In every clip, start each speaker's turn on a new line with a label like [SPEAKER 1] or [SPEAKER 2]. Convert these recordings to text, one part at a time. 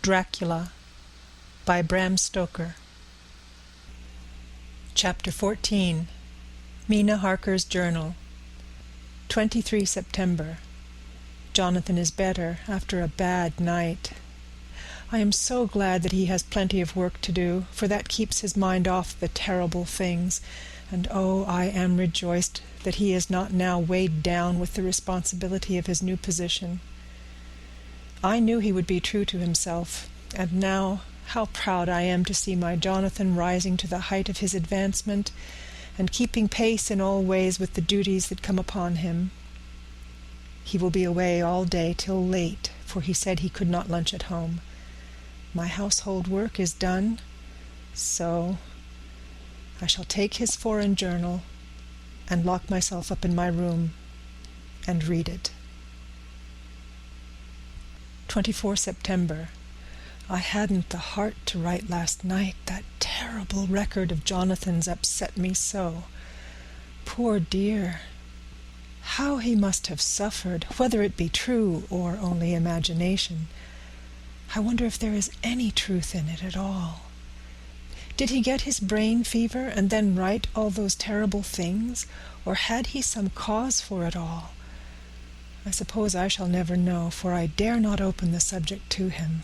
[SPEAKER 1] Dracula by Bram Stoker. Chapter 14. Mina Harker's Journal. 23 September. Jonathan is better after a bad night. I am so glad that he has plenty of work to do, for that keeps his mind off the terrible things, and oh, I am rejoiced that he is not now weighed down with the responsibility of his new position. I knew he would be true to himself, and now how proud I am to see my Jonathan rising to the height of his advancement, and keeping pace in all ways with the duties that come upon him. He will be away all day till late, for he said he could not lunch at home. My household work is done, so I shall take his foreign journal and lock myself up in my room and read it. 24 September. I hadn't the heart to write last night. That terrible record of Jonathan's upset me so. Poor dear. How he must have suffered, whether it be true or only imagination. I wonder if there is any truth in it at all. Did he get his brain fever and then write all those terrible things, or had he some cause for it all? I suppose I shall never know, for I dare not open the subject to him.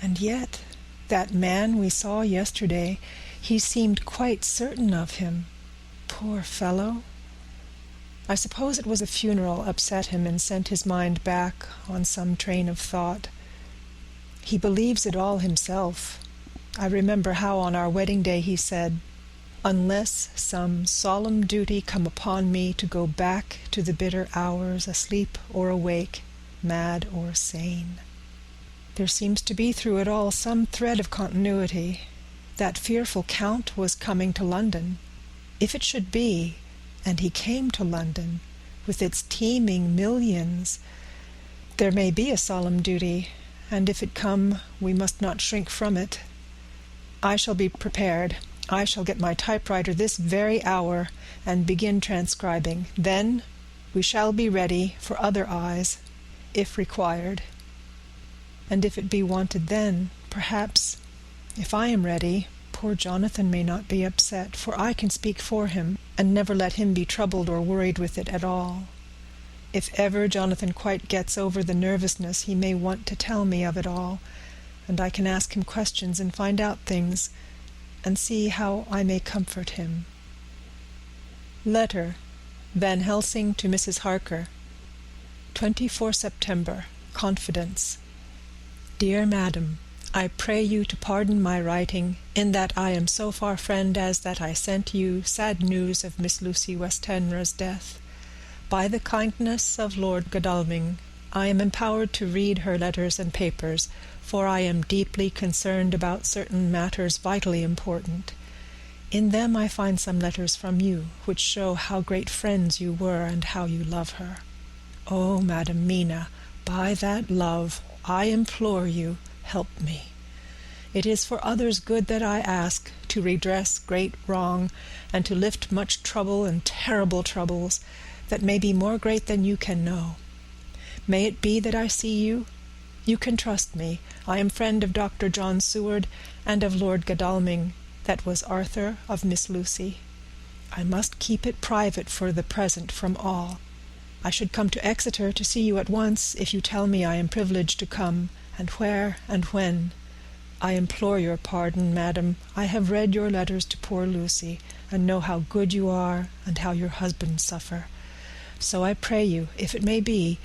[SPEAKER 1] And yet, that man we saw yesterday, he seemed quite certain of him. Poor fellow. I suppose it was a funeral upset him and sent his mind back on some train of thought. He believes it all himself. I remember how on our wedding day he said, "Unless some solemn duty come upon me to go back to the bitter hours, asleep or awake, mad or sane." There seems to be through it all some thread of continuity. That fearful Count was coming to London. If it should be, and he came to London, with its teeming millions, there may be a solemn duty, and if it come, we must not shrink from it. I shall be prepared. I shall get my typewriter this very hour and begin transcribing. Then we shall be ready for other eyes, if required. And if it be wanted then, perhaps, if I am ready, poor Jonathan may not be upset, for I can speak for him, and never let him be troubled or worried with it at all. If ever Jonathan quite gets over the nervousness, he may want to tell me of it all, and I can ask him questions and find out things, and see how I may comfort him. Letter, Van Helsing to Mrs. Harker. 24 September. Confidence. Dear Madam, I pray you to pardon my writing, in that I am so far friend as that I sent you sad news of Miss Lucy Westenra's death. By the kindness of Lord Godalming, I am empowered to read her letters and papers, for I am deeply concerned about certain matters vitally important. In them I find some letters from you, which show how great friends you were and how you love her. Oh, Madam Mina, by that love, I implore you, help me. It is for others' good that I ask, to redress great wrong, and to lift much trouble and terrible troubles, that may be more great than you can know. May it be that I see you? You can trust me. I am friend of Dr. John Seward, and of Lord Godalming, that was Arthur of Miss Lucy. I must keep it private for the present from all. I should come to Exeter to see you at once, if you tell me I am privileged to come, and where and when. I implore your pardon, madam. I have read your letters to poor Lucy, and know how good you are, and how your husband suffer. So I pray you, if it may be,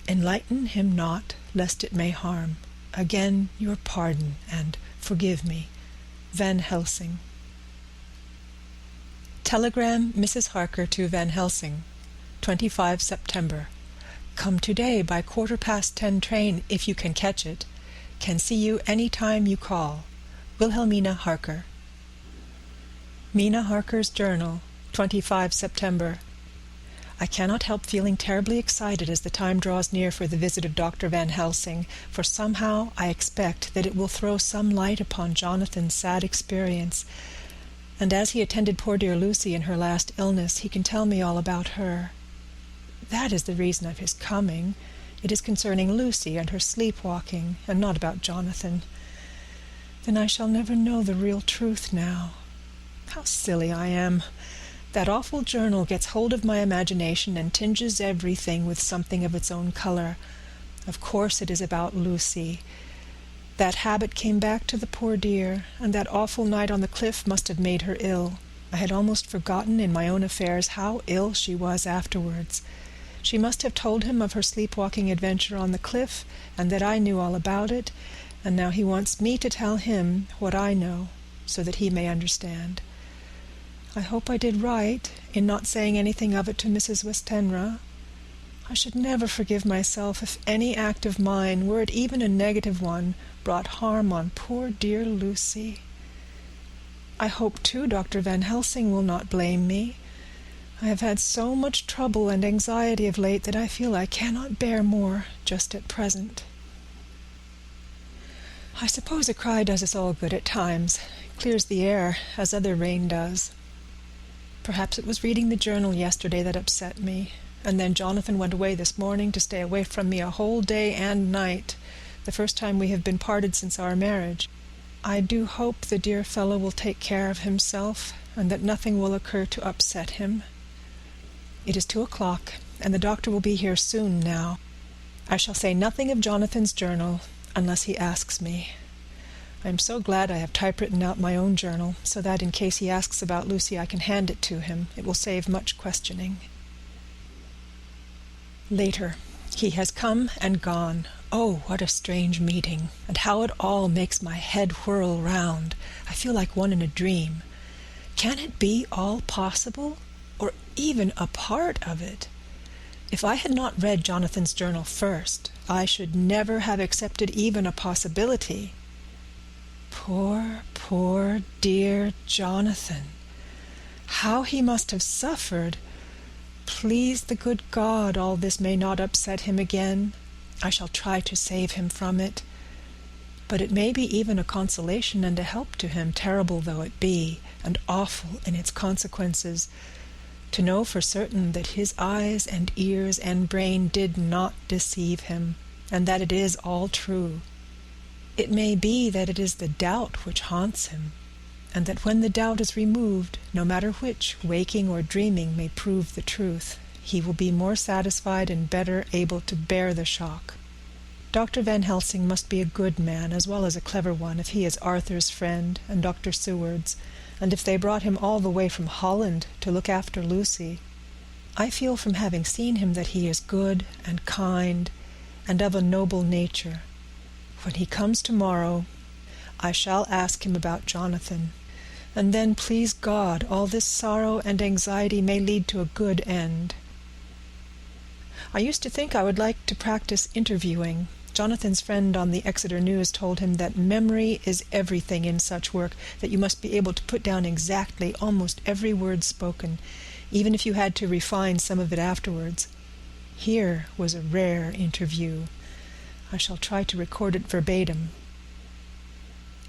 [SPEAKER 1] enlighten him not, lest it may harm. Again your pardon, and forgive me. Van Helsing. Telegram Mrs. Harker to Van Helsing. 25 September. Come today by 10:15 train, if you can catch it. Can see you any time you call. Wilhelmina Harker. Mina Harker's Journal. 25 September. I cannot help feeling terribly excited as the time draws near for the visit of Dr. Van Helsing, for somehow I expect that it will throw some light upon Jonathan's sad experience, and as he attended poor dear Lucy in her last illness, he can tell me all about her. That is the reason of his coming. It is concerning Lucy and her sleepwalking, and not about Jonathan. Then I shall never know the real truth now. How silly I am! That awful journal gets hold of my imagination and tinges everything with something of its own color. Of course it is about Lucy. That habit came back to the poor dear, and that awful night on the cliff must have made her ill. I had almost forgotten in my own affairs how ill she was afterwards. She must have told him of her sleepwalking adventure on the cliff, and that I knew all about it, and now he wants me to tell him what I know, so that he may understand. I hope I did right in not saying anything of it to Mrs. Westenra. I should never forgive myself if any act of mine, were it even a negative one, brought harm on poor dear Lucy. I hope, too, Dr. Van Helsing will not blame me. I have had so much trouble and anxiety of late that I feel I cannot bear more just at present. I suppose a cry does us all good at times. It clears the air, as other rain does. Perhaps it was reading the journal yesterday that upset me, and then Jonathan went away this morning to stay away from me a whole day and night, the first time we have been parted since our marriage. I do hope the dear fellow will take care of himself, and that nothing will occur to upset him. It is 2:00, and the doctor will be here soon now. I shall say nothing of Jonathan's journal, unless he asks me. I am so glad I have typewritten out my own journal, so that in case he asks about Lucy I can hand it to him. It will save much questioning. Later. He has come and gone. Oh, what a strange meeting, and how it all makes my head whirl round. I feel like one in a dream. Can it be all possible, or even a part of it? If I had not read Jonathan's journal first, I should never have accepted even a possibility. Poor, dear Jonathan. How he must have suffered. Please the good God, all this may not upset him again. I shall try to save him from it. But it may be even a consolation and a help to him, terrible though it be, and awful in its consequences, to know for certain that his eyes and ears and brain did not deceive him, and that it is all true. It may be that it is the doubt which haunts him, and that when the doubt is removed, no matter which, waking or dreaming, may prove the truth, he will be more satisfied and better able to bear the shock. Dr. Van Helsing must be a good man as well as a clever one, if he is Arthur's friend and Dr. Seward's, and if they brought him all the way from Holland to look after Lucy. I feel from having seen him that he is good and kind and of a noble nature. When he comes tomorrow, I shall ask him about Jonathan, and then, please God, all this sorrow and anxiety may lead to a good end. I used to think I would like to practice interviewing. Jonathan's friend on the Exeter News told him that memory is everything in such work, that you must be able to put down exactly almost every word spoken, even if you had to refine some of it afterwards. Here was a rare interview. I shall try to record it verbatim.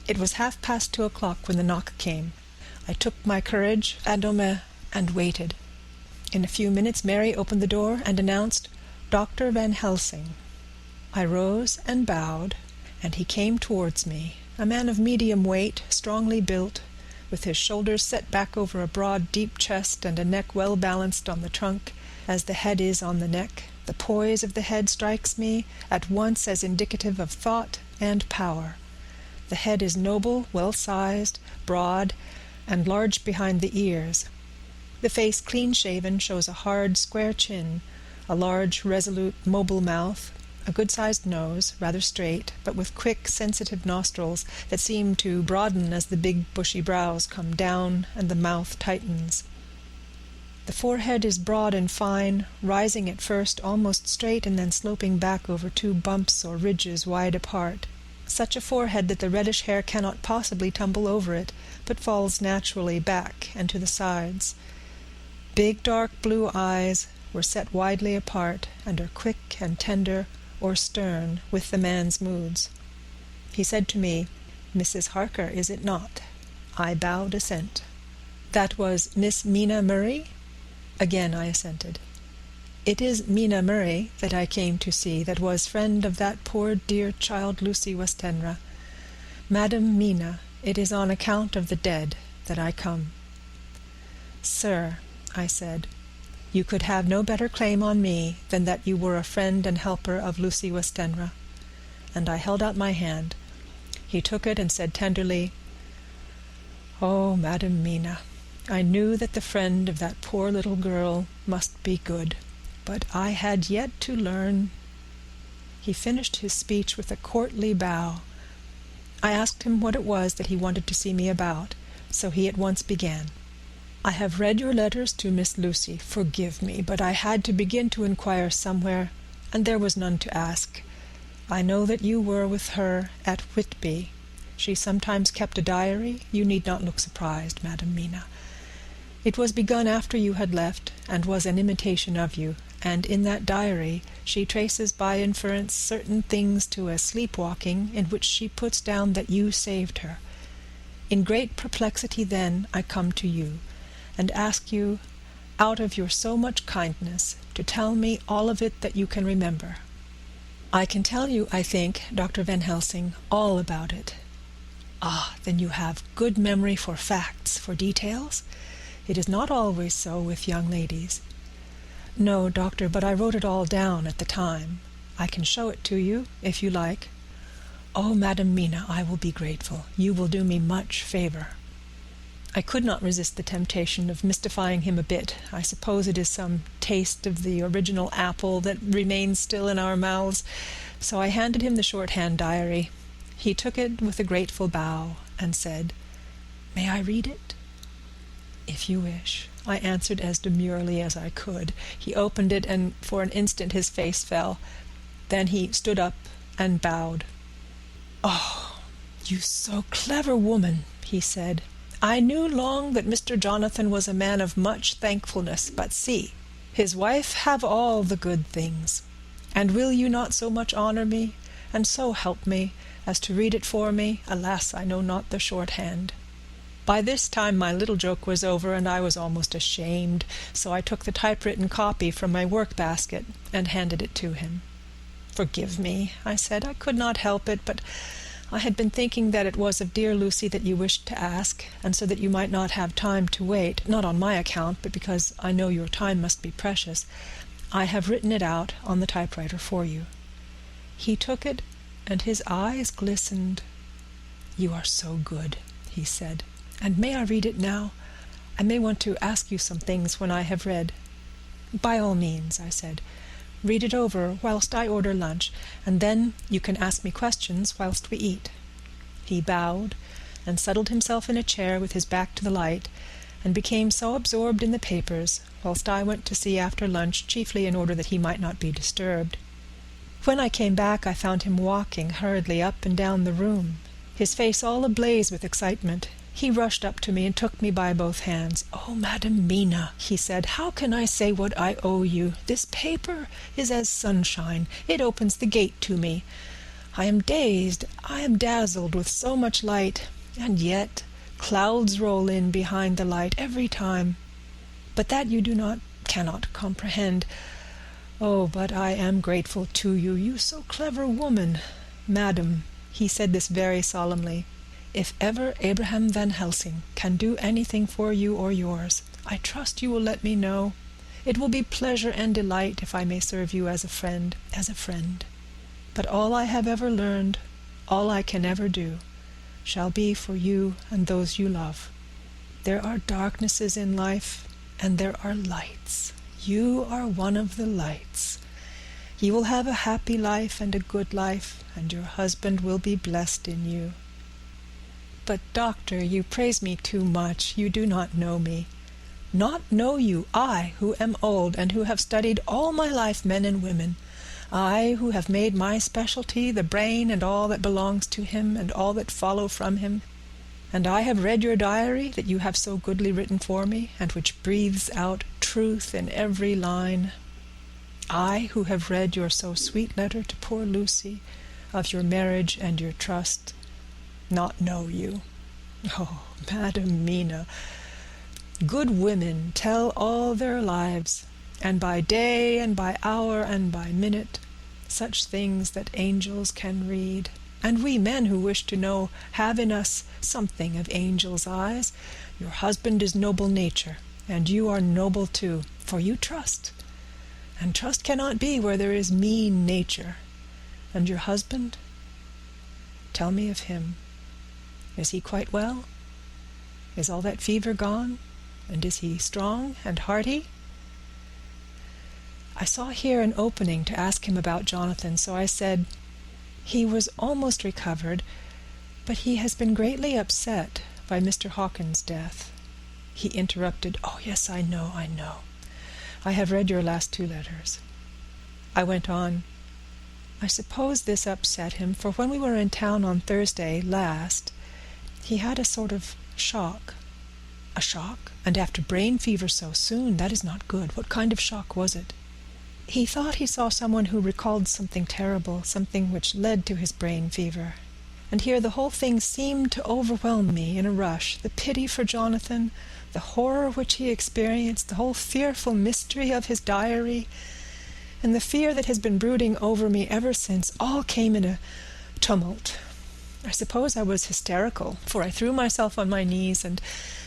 [SPEAKER 1] It was 2:30 when the knock came. I took my courage à deux mains and waited. In a few minutes Mary opened the door and announced, "Dr. Van Helsing." I rose and bowed, and he came towards me, a man of medium weight, strongly built, with his shoulders set back over a broad, deep chest and a neck well balanced on the trunk, as the head is on the neck. The poise of the head strikes me at once as indicative of thought and power. The head is noble, well-sized, broad, and large behind the ears. The face, clean-shaven, shows a hard, square chin, a large, resolute, mobile mouth, a good-sized nose, rather straight, but with quick, sensitive nostrils that seem to broaden as the big, bushy brows come down and the mouth tightens. The forehead is broad and fine, rising at first almost straight and then sloping back over two bumps or ridges wide apart. Such a forehead that the reddish hair cannot possibly tumble over it, but falls naturally back and to the sides. Big dark blue eyes were set widely apart, and are quick and tender or stern with the man's moods. He said to me, "Mrs. Harker, is it not?" I bowed assent. "That was Miss Mina Murray?" Again I assented. It is Mina Murray that I came to see, that was friend of that poor dear child Lucy Westenra. Madam Mina, it is on account of the dead that I come." "Sir," I said, "you could have no better claim on me than that you were a friend and helper of Lucy Westenra." And I held out my hand. He took it and said tenderly, "Oh, Madam Mina, I knew that the friend of that poor little girl must be good, but I had yet to learn—" He finished his speech with a courtly bow. I asked him what it was that he wanted to see me about, so he at once began. "I have read your letters to Miss Lucy. Forgive me, but I had to begin to inquire somewhere, and there was none to ask. I know that you were with her at Whitby. She sometimes kept a diary. You need not look surprised, Madam Mina. It was begun after you had left, and was an imitation of you, and in that diary she traces by inference certain things to a sleepwalking in which she puts down that you saved her. In great perplexity then I come to you, and ask you, out of your so much kindness, to tell me all of it that you can remember. I can tell you, I think, Dr. Van Helsing, all about it." "Ah, then you have good memory for facts, for details? It is not always so with young ladies." "No, doctor, but I wrote it all down at the time. I can show it to you, if you like." "Oh, Madam Mina, I will be grateful. You will do me much favor." I could not resist the temptation of mystifying him a bit. I suppose it is some taste of the original apple that remains still in our mouths. So I handed him the shorthand diary. He took it with a grateful bow and said, "May I read it?" "If you wish," I answered as demurely as I could. He opened it, and for an instant his face fell. Then he stood up and bowed. "Oh, you so clever woman," he said. "I knew long that Mr. Jonathan was a man of much thankfulness, but see, his wife have all the good things. And will you not so much honour me, and so help me, as to read it for me? Alas, I know not the shorthand." By this time my little joke was over, and I was almost ashamed, so I took the typewritten copy from my work-basket and handed it to him. "Forgive me," I said, "I could not help it, but I had been thinking that it was of dear Lucy that you wished to ask, and so that you might not have time to wait, not on my account, but because I know your time must be precious, I have written it out on the typewriter for you." He took it, and his eyes glistened. "You are so good," he said. "And may I read it now? I may want to ask you some things when I have read." "By all means," I said. "Read it over whilst I order lunch, and then you can ask me questions whilst we eat." He bowed, and settled himself in a chair with his back to the light, and became so absorbed in the papers, whilst I went to see after lunch, chiefly in order that he might not be disturbed. When I came back, I found him walking hurriedly up and down the room, his face all ablaze with excitement. He rushed up to me and took me by both hands. "Oh, Madam Mina," he said, "how can I say what I owe you? This paper is as sunshine. It opens the gate to me. I am dazed, I am dazzled with so much light, and yet clouds roll in behind the light every time. But that you cannot comprehend. Oh, but I am grateful to you, you so clever woman. Madam," he said this very solemnly, "if ever Abraham Van Helsing can do anything for you or yours, I trust you will let me know. It will be pleasure and delight if I may serve you as a friend. But all I have ever learned, all I can ever do, shall be for you and those you love. There are darknesses in life, and there are lights. You are one of the lights. You will have a happy life and a good life, and your husband will be blessed in you. But, doctor, you praise me too much. You do not know me." "Not know you? I, who am old, and who have studied all my life men and women. I, who have made my specialty the brain and all that belongs to him, and all that follow from him. And I have read your diary that you have so goodly written for me, and which breathes out truth in every line. I, who have read your so sweet letter to poor Lucy, of your marriage and your trust, not know you. Oh, Madam Mina, good women tell all their lives, and by day and by hour and by minute, such things that angels can read. And we men who wish to know have in us something of angels' eyes. Your husband is noble nature, and you are noble too, for you trust. And trust cannot be where there is mean nature. And your husband? Tell me of him. Is he quite well? Is all that fever gone? And is he strong and hearty? I saw here an opening to ask him about Jonathan, so I said, he was almost recovered, but he has been greatly upset by Mr. Hawkins' death. He interrupted, "Oh, yes, I know. I have read your last 2 letters." I went on, "I suppose this upset him, for when we were in town on Thursday last, he had a sort of shock." "A shock? And after brain fever so soon? That is not good. What kind of shock was it?" "He thought he saw someone who recalled something terrible, something which led to his brain fever. And here the whole thing seemed to overwhelm me in a rush. The pity for Jonathan, the horror which he experienced, the whole fearful mystery of his diary, and the fear that has been brooding over me ever since, all came in a tumult. I suppose I was hysterical, for I threw myself on my knees and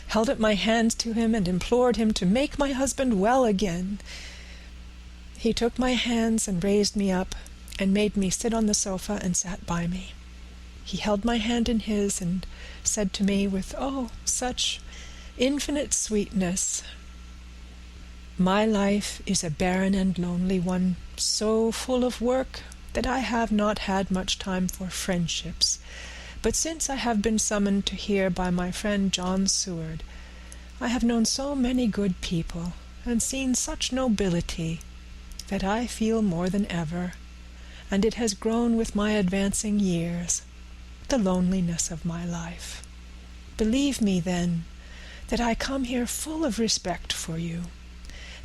[SPEAKER 1] held up my hands to him and implored him to make my husband well again. He took my hands and raised me up and made me sit on the sofa and sat by me. He held my hand in his and said to me with, such infinite sweetness, 'My life is a barren and lonely one, so full of work that I have not had much time for friendships. But since I have been summoned to here by my friend John Seward, I have known so many good people and seen such nobility that I feel more than ever, and it has grown with my advancing years, the loneliness of my life. Believe me, then, that I come here full of respect for you,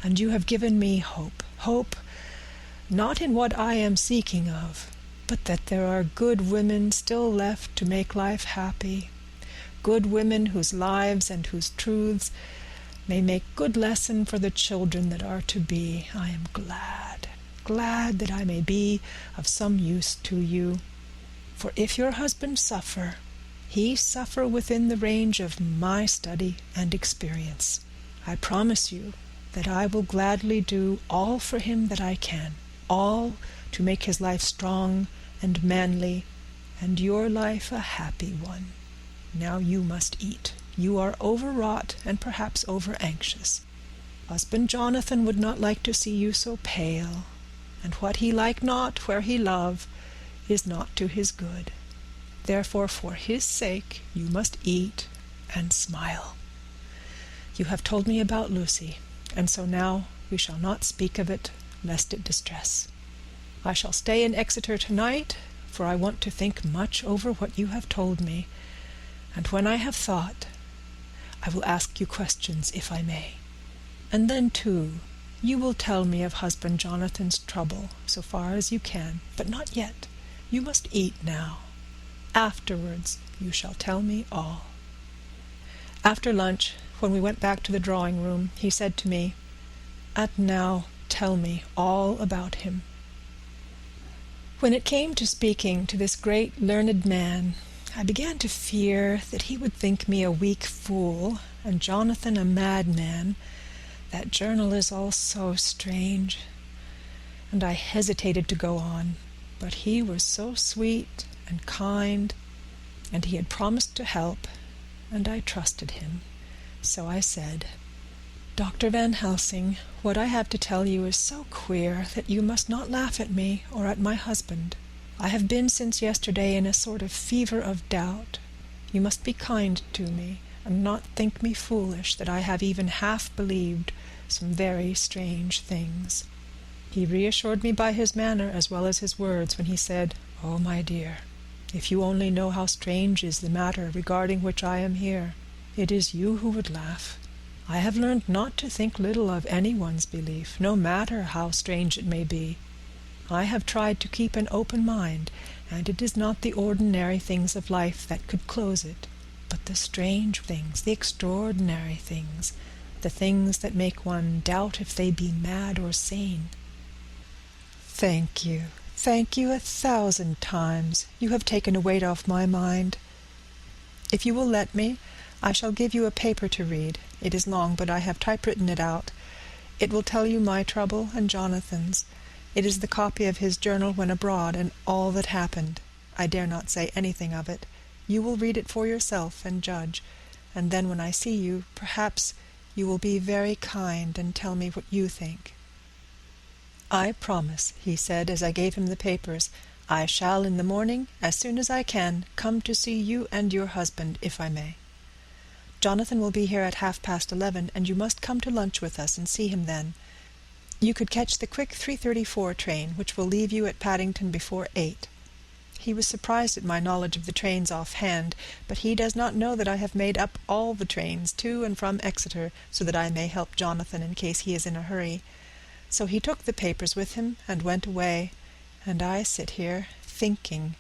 [SPEAKER 1] and you have given me hope, not in what I am seeking of, but that there are good women still left to make life happy, good women whose lives and whose truths may make good lesson for the children that are to be. I am glad that I may be of some use to you. For if your husband suffer, he suffer within the range of my study and experience. I promise you that I will gladly do all for him that I can, all to make his life strong and manly, and your life a happy one. Now you must eat. You are overwrought and perhaps over-anxious. Husband Jonathan would not like to see you so pale, and what he like not where he love is not to his good. Therefore, for his sake, you must eat and smile. You have told me about Lucy, and so now we shall not speak of it, lest it distress. I shall stay in Exeter tonight, for I want to think much over what you have told me, and when I have thought, I will ask you questions, if I may. And then, too, you will tell me of husband Jonathan's trouble, so far as you can, but not yet. You must eat now. Afterwards you shall tell me all." After lunch, when we went back to the drawing-room, he said to me, "And now tell me all about him." When it came to speaking to this great learned man, I began to fear that he would think me a weak fool, and Jonathan a madman. That journal is all so strange, and I hesitated to go on, but he was so sweet and kind, and he had promised to help, and I trusted him. So I said, "Dr. Van Helsing, what I have to tell you is so queer that you must not laugh at me or at my husband. I have been since yesterday in a sort of fever of doubt. You must be kind to me, and not think me foolish that I have even half believed some very strange things." He reassured me by his manner as well as his words when he said, "Oh, my dear, if you only know how strange is the matter regarding which I am here, it is you who would laugh. I have learned not to think little of anyone's belief, no matter how strange it may be. I have tried to keep an open mind, and it is not the ordinary things of life that could close it, but the strange things, the extraordinary things, the things that make one doubt if they be mad or sane. Thank you 1,000 times. You have taken a weight off my mind. If you will let me, I shall give you a paper to read. It is long, but I have typewritten it out. It will tell you my trouble and Jonathan's. It is the copy of his journal when abroad, and all that happened. I dare not say anything of it. You will read it for yourself and judge, and then when I see you, perhaps you will be very kind and tell me what you think. I promise, he said, as I gave him the papers. I shall in the morning, as soon as I can, come to see you and your husband, if I may. Jonathan will be here at 11:30, and you must come to lunch with us and see him then. You could catch the quick 3:34 train, which will leave you at Paddington before 8. He was surprised at my knowledge of the trains offhand, but he does not know that I have made up all the trains to and from Exeter, so that I may help Jonathan in case he is in a hurry. So he took the papers with him and went away, and I sit here thinking,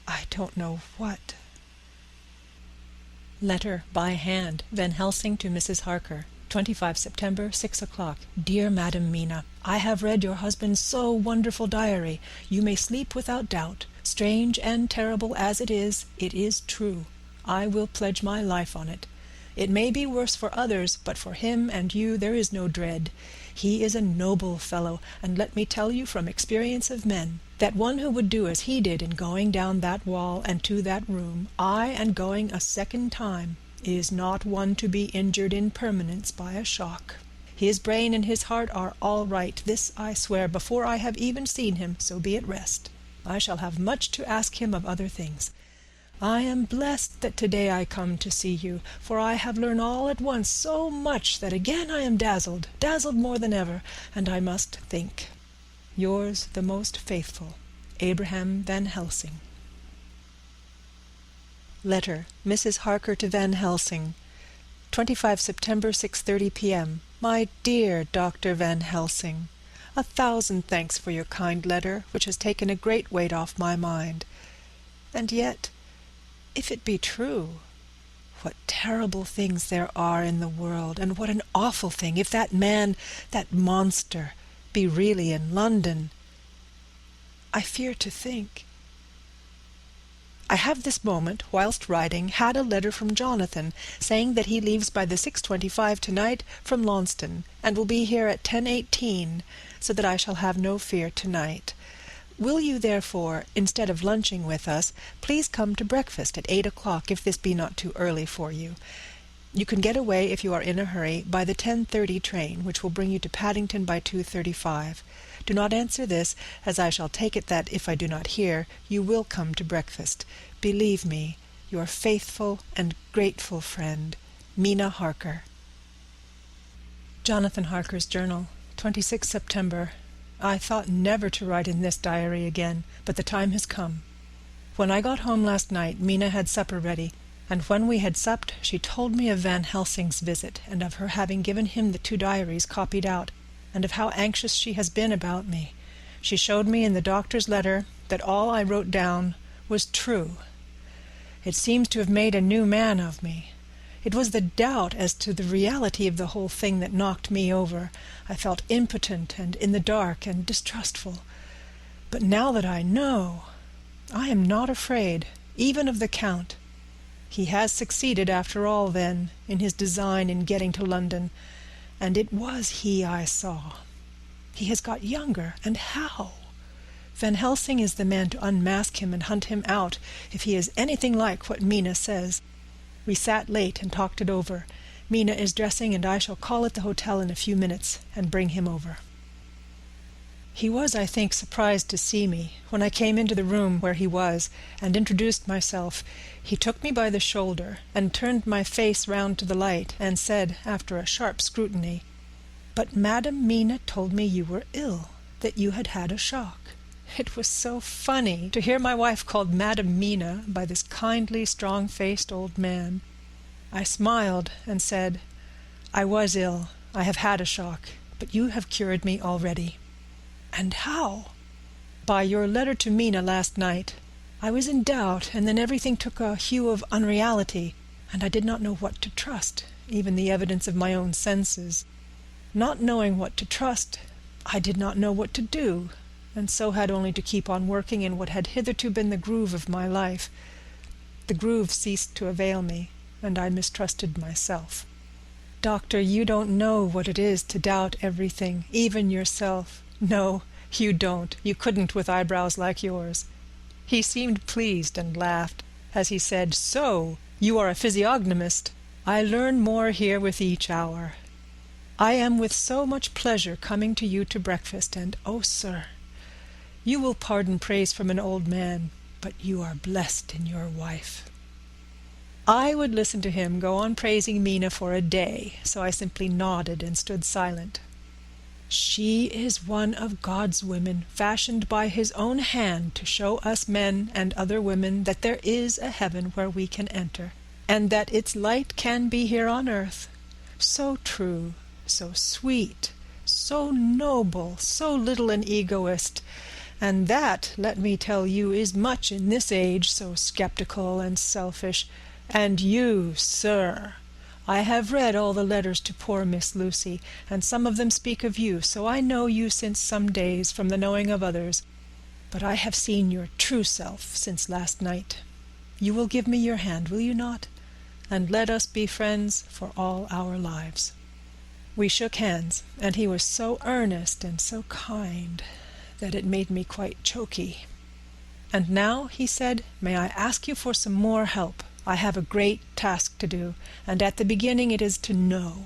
[SPEAKER 1] I don't know what. Letter by hand, Van Helsing to Mrs. Harker. 25 September, 6 o'clock. Dear Madam Mina, I have read your husband's so wonderful diary. You may sleep without doubt. Strange and terrible as it is true. I will pledge my life on it. It may be worse for others, but for him and you there is no dread. He is a noble fellow, and let me tell you from experience of men, that one who would do as he did in going down that wall and to that room, aye, and going a second time, is not one to be injured in permanence by a shock. His brain and his heart are all right, this I swear, before I have even seen him, so be at rest. I shall have much to ask him of other things. I am blessed that today I come to see you, for I have learned all at once so much that again I am dazzled more than ever, and I must think. Yours the most faithful, Abraham Van Helsing. Letter, Mrs. Harker to Van Helsing. 25 September, 6:30 p.m. My dear Dr. Van Helsing, 1,000 thanks for your kind letter, which has taken a great weight off my mind. And yet, if it be true, what terrible things there are in the world, and what an awful thing if that man, that monster, be really in London. I fear to think. I have this moment, whilst writing, had a letter from Jonathan, saying that he leaves by the 6:25 tonight from Launceston, and will be here at 10:18, so that I shall have no fear tonight. Will you, therefore, instead of lunching with us, please come to breakfast at 8 o'clock, if this be not too early for you. You can get away, if you are in a hurry, by the 10:30 train, which will bring you to Paddington by 2:35. Do not answer this, as I shall take it that, if I do not hear, you will come to breakfast. Believe me, your faithful and grateful friend, Mina Harker. Jonathan Harker's Journal, 26 September. I thought never to write in this diary again, but the time has come. When I got home last night, Mina had supper ready, and when we had supped, she told me of Van Helsing's visit, and of her having given him the 2 diaries copied out, and of how anxious she has been about me. She showed me in the doctor's letter that all I wrote down was true. It seems to have made a new man of me. It was the doubt as to the reality of the whole thing that knocked me over. I felt impotent and in the dark and distrustful. But now that I know, I am not afraid, even of the Count. He has succeeded, after all, then, in his design in getting to London, and it was he I saw. He has got younger, and how? Van Helsing is the man to unmask him and hunt him out, if he is anything like what Mina says. We sat late and talked it over. Mina is dressing, and I shall call at the hotel in a few minutes and bring him over. He was, I think, surprised to see me. When I came into the room where he was and introduced myself, he took me by the shoulder and turned my face round to the light and said, after a sharp scrutiny, "But Madam Mina told me you were ill, that you had had a shock." It was so funny to hear my wife called Madam Mina by this kindly, strong-faced old man. I smiled and said, "I was ill. I have had a shock, but you have cured me already." "And how?" "By your letter to Mina last night. I was in doubt, and then everything took a hue of unreality, and I did not know what to trust. even the evidence of my own senses. Not knowing what to trust, I did not know what to do, and so had only to keep on working in what had hitherto been the groove of my life. The groove ceased to avail me, and I mistrusted myself. Doctor, you don't know what it is to doubt everything, even yourself. No, you don't. You couldn't with eyebrows like yours." He seemed pleased and laughed as he said, "So, you are a physiognomist. I learn more here with each hour. I am with so much pleasure coming to you to breakfast, and oh, sir, you will pardon praise from an old man, but you are blessed in your wife." I would listen to him go on praising Mina for a day, so I simply nodded and stood silent. "She is one of God's women, fashioned by his own hand to show us men and other women that there is a heaven where we can enter, and that its light can be here on earth. So true, so sweet, so noble, so little an egoist, and that, let me tell you, is much in this age, so skeptical and selfish. And you, sir, I have read all the letters to poor Miss Lucy, and some of them speak of you, so I know you since some days from the knowing of others. But I have seen your true self since last night. You will give me your hand, will you not? And let us be friends for all our lives." We shook hands, and he was so earnest and so kind that it made me quite choky. "And now," he said, "may I ask you for some more help? I have a great task to do, and at the beginning it is to know.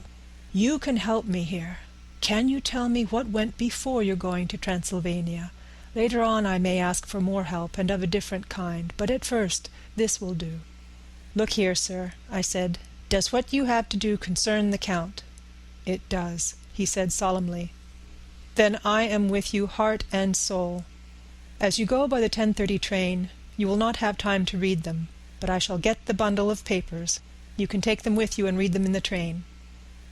[SPEAKER 1] You can help me here. Can you tell me what went before your going to Transylvania? Later on I may ask for more help, and of a different kind, but at first this will do." "Look here, sir," I said, "does what you have to do concern the Count?" "It does," he said solemnly. "Then I am with you heart and soul. As you go by the 10:30 train, you will not have time to read them, but I shall get the bundle of papers. You can take them with you and read them in the train."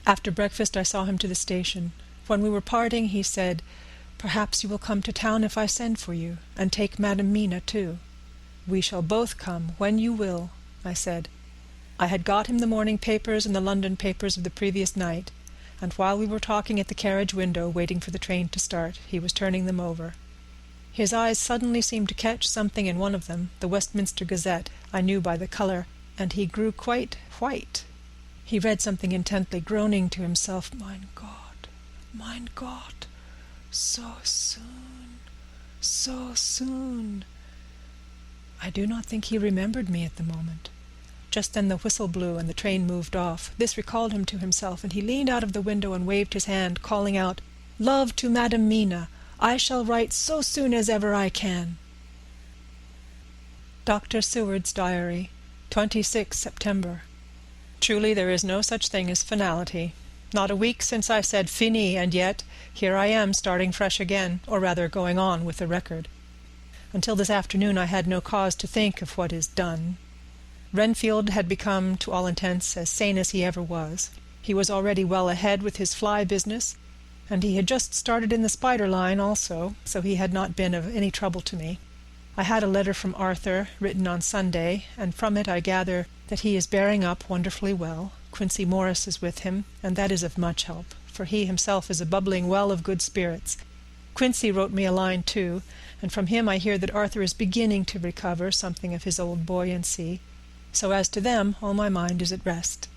[SPEAKER 1] After breakfast I saw him to the station. When we were parting, he said, "Perhaps you will come to town if I send for you, and take Madam Mina too." "We shall both come, when you will," I said. I had got him the morning papers and the London papers of the previous night, and while we were talking at the carriage window, waiting for the train to start, he was turning them over. His eyes suddenly seemed to catch something in one of them, the Westminster Gazette, I knew by the colour, and he grew quite white. He read something intently, groaning to himself, mein God, so soon, so soon." I do not think he remembered me at the moment. Just then the whistle blew and the train moved off. This recalled him to himself, and he leaned out of the window and waved his hand, calling out, "Love to Madam Mina. I shall write so soon as ever I can." Dr. Seward's Diary, 26 September. Truly there is no such thing as finality. Not a week since I said fini, and yet here I am starting fresh again, or rather going on with the record. Until this afternoon I had no cause to think of what is done. Renfield had become, to all intents, as sane as he ever was. He was already well ahead with his fly business, and he had just started in the spider line also, so he had not been of any trouble to me. I had a letter from Arthur, written on Sunday, and from it I gather that he is bearing up wonderfully well. Quincey Morris is with him, and that is of much help, for he himself is a bubbling well of good spirits. Quincey wrote me a line too, and from him I hear that Arthur is beginning to recover something of his old buoyancy. So as to them, all my mind is at rest.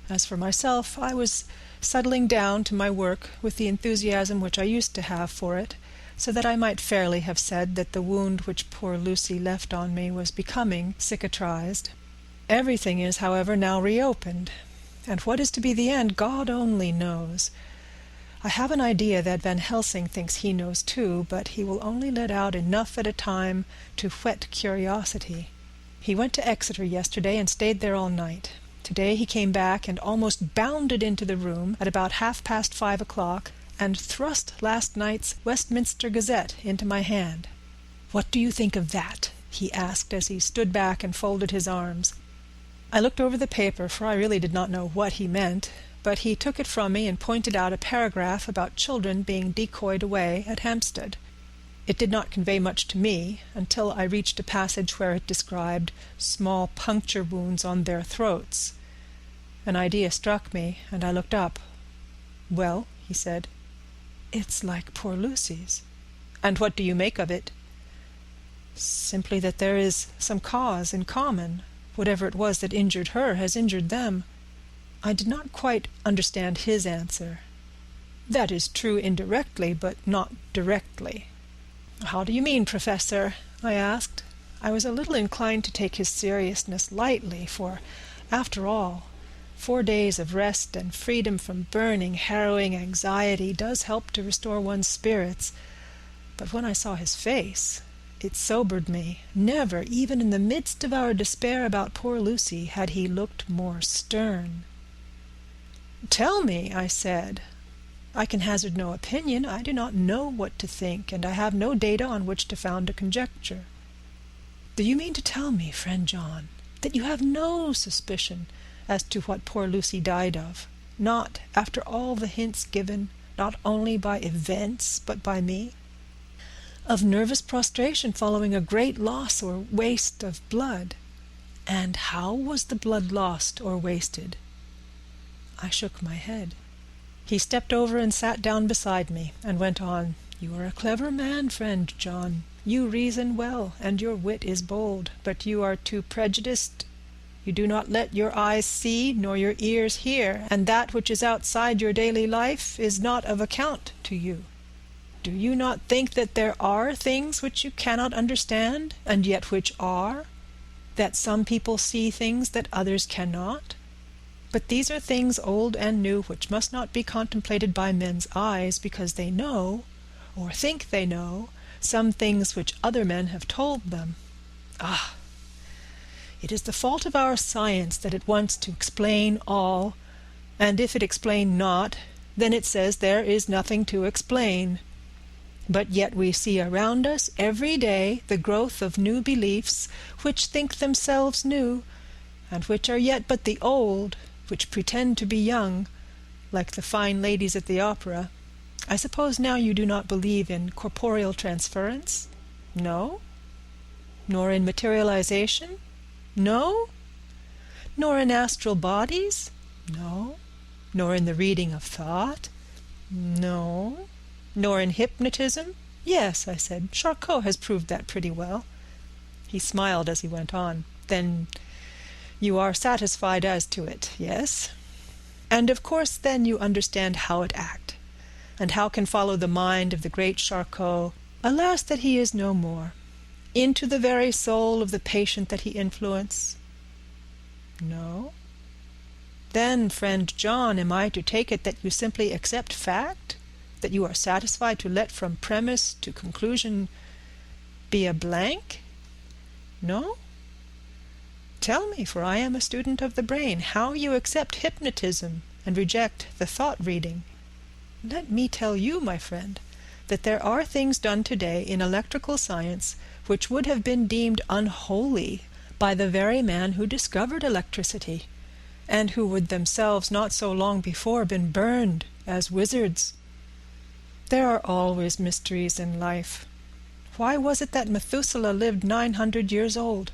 [SPEAKER 1] As for myself, I was settling down to my work with the enthusiasm which I used to have for it, so that I might fairly have said that the wound which poor Lucy left on me was becoming cicatrized. Everything is, however, now reopened, and what is to be the end, God only knows. I have an idea that Van Helsing thinks he knows too, but he will only let out enough at a time to whet curiosity. He went to Exeter yesterday and stayed there all night. Today he came back and almost bounded into the room at about 5:30 and thrust last night's Westminster Gazette into my hand. "What do you think of that?" he asked as he stood back and folded his arms. I looked over the paper, for I really did not know what he meant, but he took it from me and pointed out a paragraph about children being decoyed away at Hampstead. It did not convey much to me until I reached a passage where it described small puncture wounds on their throats. An idea struck me, and I looked up. "Well," he said. "It's like poor Lucy's." "And what do you make of it?" "Simply that there is some cause in common. Whatever it was that injured her has injured them." I did not quite understand his answer. "That is true indirectly, but not directly." "How do you mean, Professor?" I asked. I was a little inclined to take his seriousness lightly, for, after all, 4 days of rest and freedom from burning, harrowing anxiety does help to restore one's spirits. But when I saw his face, it sobered me. Never, even in the midst of our despair about poor Lucy, had he looked more stern. "Tell me," I said. "I can hazard no opinion. I do not know what to think, and I have no data on which to found a conjecture." "Do you mean to tell me, friend John, that you have no suspicion as to what poor Lucy died of? Not, after all the hints given, not only by events, but by me?" "Of nervous prostration following a great loss or waste of blood." "And how was the blood lost or wasted?" I shook my head. He stepped over and sat down beside me, and went on. "You are a clever man, friend John. You reason well, and your wit is bold, but you are too prejudiced. You do not let your eyes see, nor your ears hear, and that which is outside your daily life is not of account to you. Do you not think that there are things which you cannot understand, and yet which are? That some people see things that others cannot? But these are things old and new which must not be contemplated by men's eyes, because they know, or think they know, some things which other men have told them. Ah! It is the fault of our science that it wants to explain all, and if it explain not, then it says there is nothing to explain. But yet we see around us every day the growth of new beliefs, which think themselves new, and which are yet but the old, which pretend to be young, like the fine ladies at the opera. I suppose now you do not believe in corporeal transference? No? Nor in materialization? No? Nor in astral bodies? No? Nor in the reading of thought? No? Nor in hypnotism? Yes, I said. Charcot has proved that pretty well. He smiled as he went on. Then you are satisfied as to it, yes? And of course then you understand how it act, and how can follow the mind of the great Charcot, alas that he is no more, into the very soul of the patient that he influence? No? Then, friend John, am I to take it that you simply accept fact? That you are satisfied to let from premise to conclusion be a blank? No? Tell me, for I am a student of the brain, how you accept hypnotism and reject the thought-reading. Let me tell you, my friend, that there are things done today in electrical science which would have been deemed unholy by the very man who discovered electricity, and who would themselves not so long before been burned as wizards. There are always mysteries in life. Why was it that Methuselah lived 900 years old,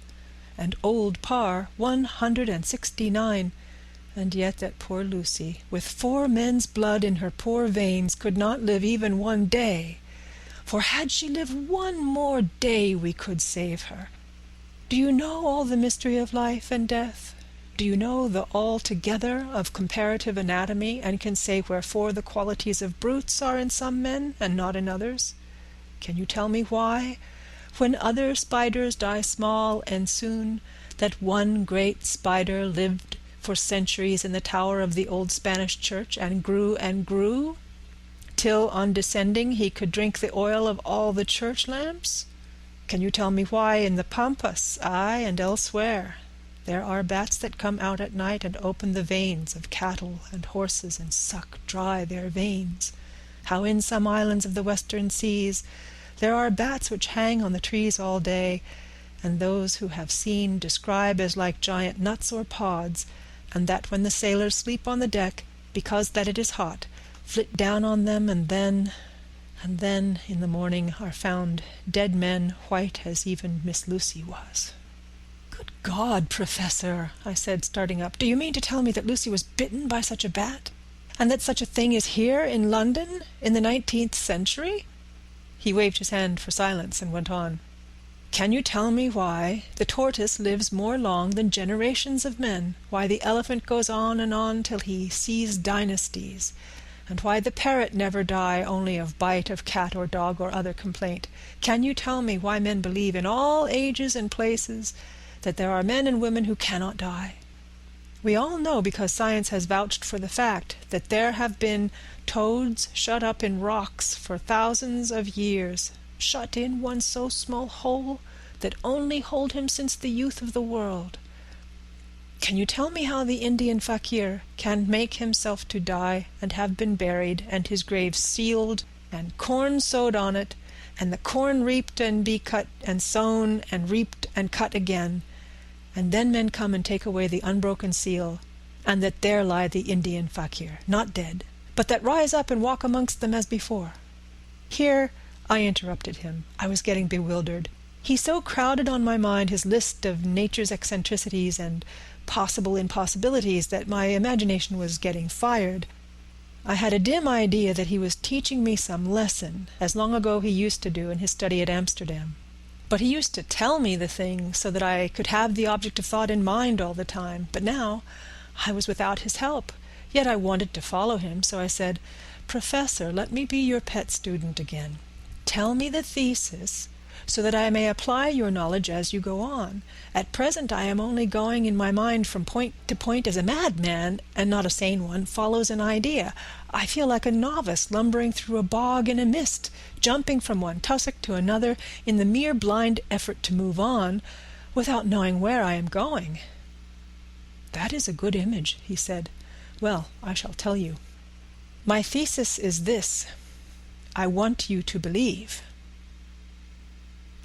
[SPEAKER 1] and old Parr 169, and yet that poor Lucy, with 4 men's blood in her poor veins, could not live even 1 day? For had she lived 1 more day, we could save her. Do you know all the mystery of life and death? Do you know the altogether of comparative anatomy, and can say wherefore the qualities of brutes are in some men and not in others? Can you tell me why, when other spiders die small and soon, that one great spider lived for centuries in the tower of the old Spanish church, and grew, till on descending he could drink the oil of all the church lamps? Can you tell me why in the Pampas, aye, and elsewhere, there are bats that come out at night and open the veins of cattle and horses and suck dry their veins? How in some islands of the western seas there are bats which hang on the trees all day, and those who have seen describe as like giant nuts or pods, and that when the sailors sleep on the deck, because that it is hot, flit down on them, and then in the morning are found dead men, white as even Miss Lucy was. Good God, Professor, I said, starting up. Do you mean to tell me that Lucy was bitten by such a bat? And that such a thing is here in London in the 19th century? He waved his hand for silence and went on. Can you tell me why the tortoise lives more long than generations of men, why the elephant goes on till he sees dynasties, and why the parrot never die only of bite of cat or dog or other complaint? Can you tell me why men believe in all ages and places that there are men and women who cannot die? We all know, because science has vouched for the fact, that there have been toads shut up in rocks for thousands of years, shut in one so small hole that only hold him since the youth of the world. Can you tell me how the Indian fakir can make himself to die and have been buried, and his grave sealed, and corn sowed on it, and the corn reaped and be cut and sown and reaped and cut again, and then men come and take away the unbroken seal, and that there lie the Indian fakir, not dead, but that rise up and walk amongst them as before? Here I interrupted him. I was getting bewildered. He so crowded on my mind his list of nature's eccentricities and possible impossibilities that my imagination was getting fired. I had a dim idea that he was teaching me some lesson, as long ago he used to do in his study at Amsterdam. But he used to tell me the thing so that I could have the object of thought in mind all the time. But now I was without his help, yet I wanted to follow him, so I said, Professor, let me be your pet student again. Tell me the thesis, so that I may apply your knowledge as you go on. At present I am only going in my mind from point to point as a madman, and not a sane one, follows an idea. I feel like a novice lumbering through a bog in a mist, jumping from one tussock to another in the mere blind effort to move on, without knowing where I am going. That is a good image, he said. Well, I shall tell you. My thesis is this. I want you to believe.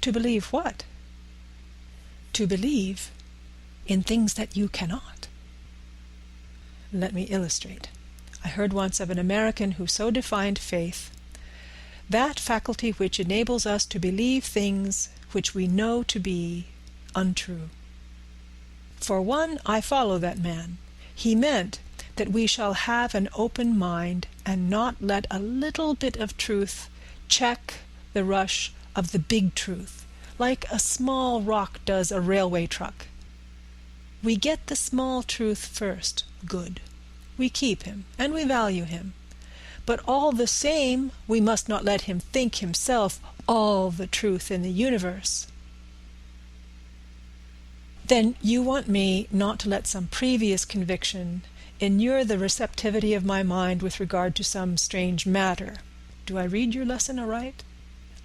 [SPEAKER 1] To believe what? To believe in things that you cannot. Let me illustrate. I heard once of an American who so defined faith: that faculty which enables us to believe things which we know to be untrue. For one, I follow that man. He meant that we shall have an open mind and not let a little bit of truth check the rush of the big truth, like a small rock does a railway truck. We get the small truth first, good. We keep him, and we value him. But all the same, we must not let him think himself all the truth in the universe. Then you want me not to let some previous conviction inure the receptivity of my mind with regard to some strange matter. Do I read your lesson aright?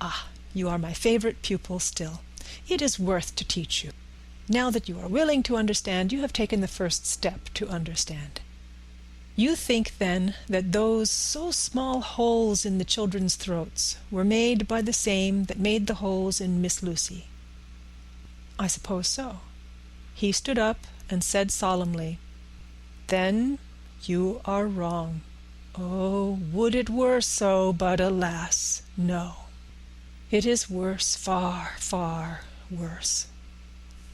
[SPEAKER 1] Ah, you are my favorite pupil still. It is worth to teach you. Now that you are willing to understand, you have taken the first step to understand. You think, then, that those so small holes in the children's throats were made by the same that made the holes in Miss Lucy? I suppose so. He stood up and said solemnly, Then you are wrong. Oh, would it were so, but alas, no. It is worse, far, far worse.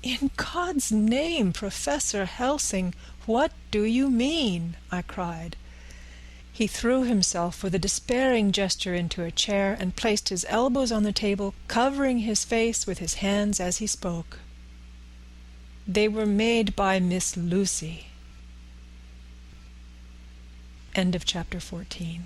[SPEAKER 1] In God's name, Professor Helsing, what do you mean? I cried. He threw himself with a despairing gesture into a chair and placed his elbows on the table, covering his face with his hands as he spoke. They were made by Miss Lucy. End of chapter 14.